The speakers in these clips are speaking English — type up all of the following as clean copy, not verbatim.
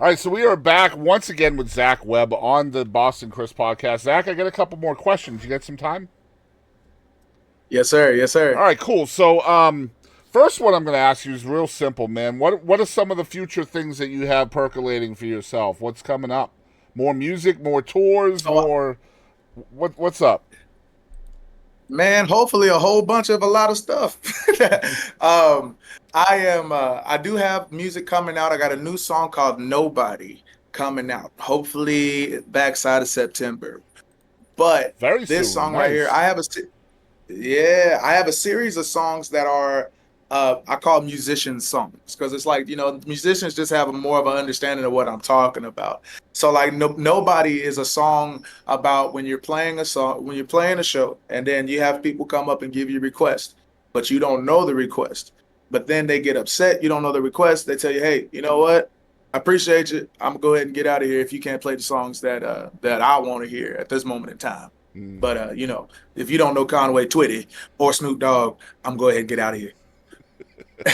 All right, so we are back once again with Zak Webb on the Boston Chris podcast. Zach, I got a couple more questions. You got some time? Yes, sir. Yes, All sir. right, cool. So, first one I'm going to ask you is real simple, man. What are some of the future things that you have percolating for yourself? What's coming up? More music, more tours, So, more what's up? man, hopefully a whole bunch of a lot of stuff. um, I do have music coming out. I got a new song called Nobody coming out. Hopefully backside of September. But Very this soon. song right here, Nice. yeah, I have a series of songs that are I call musician songs because it's like, musicians just have a more of an understanding of what I'm talking about. So like Nobody is a song about when you're playing a show and then you have people come up and give you requests, but you don't know the request. But then they get upset, you don't know the request, they tell you, "Hey, you know what? I appreciate you. I'm gonna go ahead and get out of here if you can't play the songs that I want to hear at this moment in time." Mm. But if you don't know Conway Twitty or Snoop Dogg, I'm go ahead and get out of here.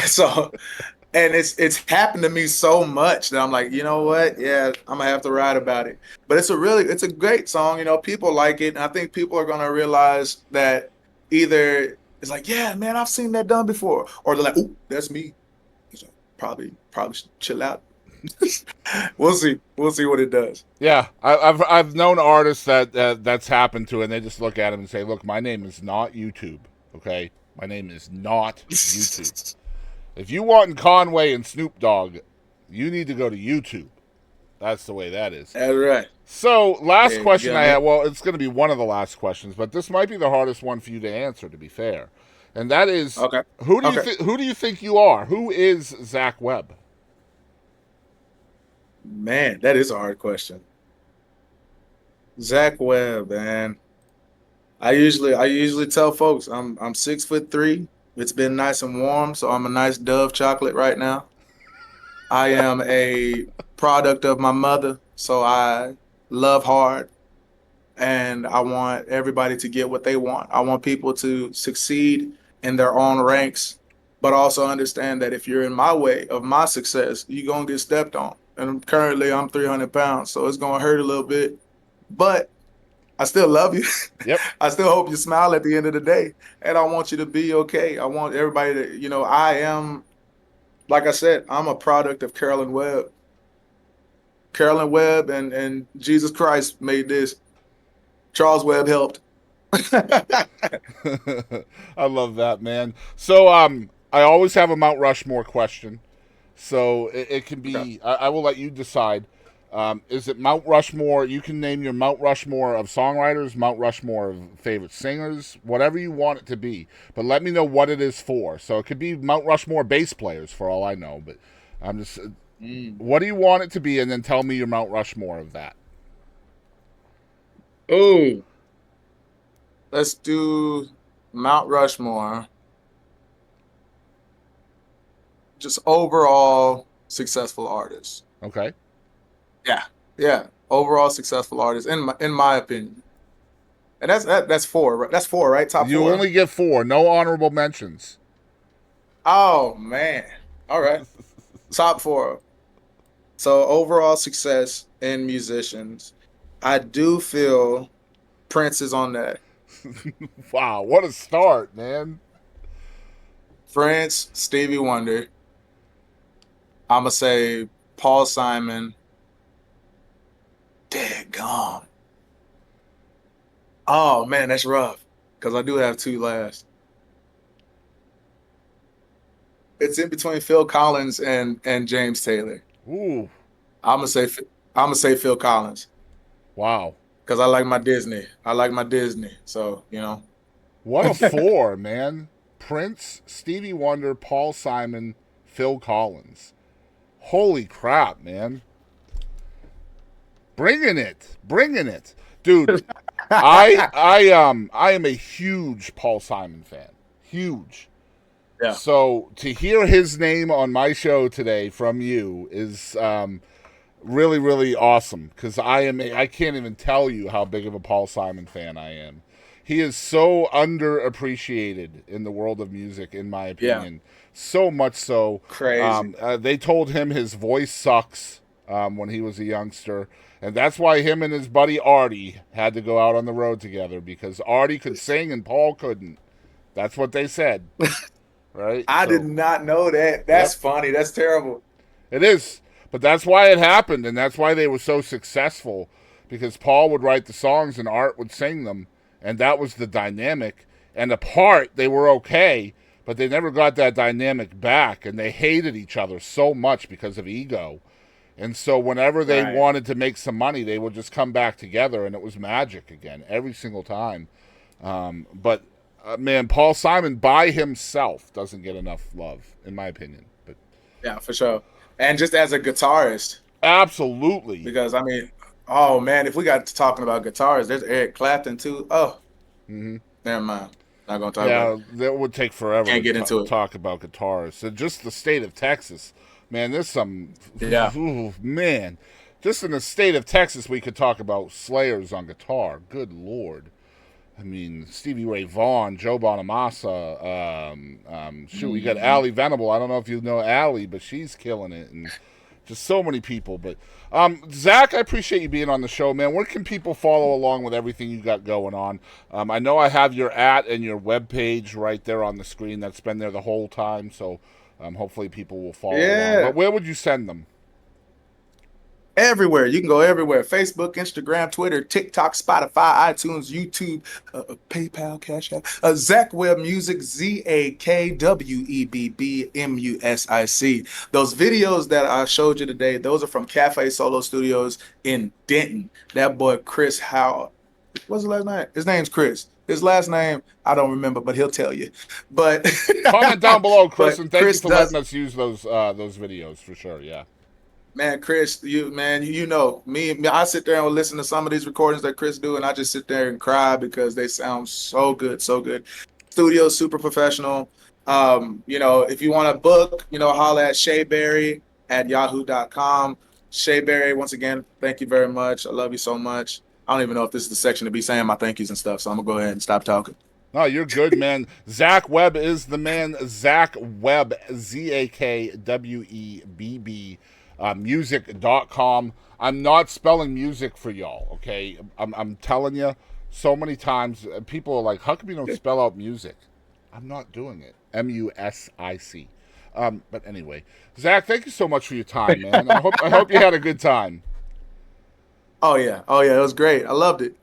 So, and it's happened to me so much that I'm like, you know what? Yeah, I'm gonna have to write about it. But it's a great song. People like it, and I think people are gonna realize that either it's like, yeah, man, I've seen that done before, or they're like, oh, that's me. So probably should chill out. We'll see. We'll see what it does. Yeah, I've known artists that's happened to, and they just look at him and say, "Look, my name is not YouTube. Okay, my name is not YouTube. If you want Conway and Snoop Dogg, you need to go to YouTube. That's the way that is." That's right. So, last Yeah, you question got I me. have. Well, it's going to be one of the last questions, but this might be the hardest one for you to answer. To be fair, and that is, Okay. who Okay. who do you think you are? Who is Zak Webb? Man, that is a hard question. Zach Webb, man. I usually tell folks I'm 6'3". It's been nice and warm, so I'm a nice Dove chocolate right now. I am a product of my mother, so I love hard and I want everybody to get what they want. I want people to succeed in their own ranks, but also understand that if you're in my way of my success, you're gonna get stepped on. And currently I'm 300 pounds, so it's gonna hurt a little bit. But I still love you. Yep. I still hope you smile at the end of the day. And I want you to be okay. I want everybody to, like I said, I'm a product of Carolyn Webb. Carolyn Webb and Jesus Christ made this. Charles Webb helped. I love that, man. So, I always have a Mount Rushmore question. So it can Okay. be. I will let you decide. Is it Mount Rushmore? You can name your Mount Rushmore of songwriters, Mount Rushmore of favorite singers, whatever you want it to be. But let me know what it is for. So it could be Mount Rushmore bass players, for all I know. But I'm just. Mm. What do you want it to be, and then tell me your Mount Rushmore of that. Oh, let's do Mount Rushmore. Just overall successful artists. Okay. Yeah. Yeah. Overall successful artists in my opinion. And that's four, right? That's four, right? Top You four. only get four. No honorable mentions. Oh man. All right. Top four. So overall success in musicians. I do feel Prince is on that. Wow, what a start, man. Prince, Stevie Wonder. I'ma say Paul Simon. Gone. Oh man, that's rough. Because I do have two last. It's in between Phil Collins and James Taylor. Ooh, I'm gonna say I'm gonna say Phil Collins wow. because I like my Disney. I like my Disney. So What a four, man. Prince, Stevie Wonder, Paul Simon, Phil Collins. Holy crap, man. Bringing it. Bringing it. Dude, I am a huge Paul Simon fan. Huge. yeah, So to hear his name on my show today from you is really really awesome because I can't even tell you how big of a Paul Simon fan I am. He is so underappreciated in the world of music, in my yeah, opinion. So much so, crazy. they told him his voice sucks when he was a youngster. And that's why him and his buddy Artie had to go out on the road together, because Artie could sing and Paul couldn't. That's what they said. Right? I did not know that. That's Yep. funny. That's terrible. It is. But that's why it happened, and that's why they were so successful, because Paul would write the songs and Art would sing them, and that was the dynamic. And apart, they were okay, but they never got that dynamic back, and they hated each other so much because of ego. And so whenever they Right. wanted to make some money, they would just come back together, and it was magic again every single time. But man, Paul Simon by himself doesn't get enough love, in my opinion. But Yeah, for sure. And just as a guitarist, absolutely, because I mean, oh man, if we got to talking about guitars, there's Eric Clapton too. Oh, never mind. Not gonna talk about it. that would take forever Can't to get into it. talk about guitars. So just the state of Texas, man. There's some, Yeah. ooh, man. Just in the state of Texas, we could talk about Slayers on guitar. Good Lord. I mean, Stevie Ray Vaughan, Joe Bonamassa. Shoot, we got Allie Venable. I don't know if you know Allie, but she's killing it, and just so many people. But Zach, I appreciate you being on the show, man. Where can people follow along with everything you got going on? I know I have your and your webpage right there on the screen. That's been there the whole time, so hopefully people will follow along. But where would you send them? Everywhere. You can go everywhere. Facebook, Instagram, Twitter, TikTok, Spotify, iTunes, YouTube, PayPal, Cash App. Zak Webb Music, ZakWebbMusic. Those videos that I showed you today, those are from Cafe Solo Studios in Denton. That boy, Chris Howard. What's his last name? His name's Chris. His last name, I don't remember, but he'll tell you. But comment down below, Chris, but and thank Chris you for does- letting us use those videos for sure. Yeah. Man, Chris, you know me. I sit there and listen to some of these recordings that Chris do, and I just sit there and cry because they sound so good, so good. Studio super professional. If you want a book, holla at shayberry@yahoo.com. Shayberry, once again, thank you very much. I love you so much. I don't even know if this is the section to be saying my thank yous and stuff, so I'm gonna go ahead and stop talking. No, you're good, man. Zak Webb is the man. Zak Webb, ZAKWEBB. Music.com. I'm not spelling music for y'all, okay? I'm telling you, so many times people are like, how come you don't spell out music? I'm not doing it. MUSIC. But anyway, Zach, thank you so much for your time, man. I hope you had a good time. Oh yeah, it was great. I loved it.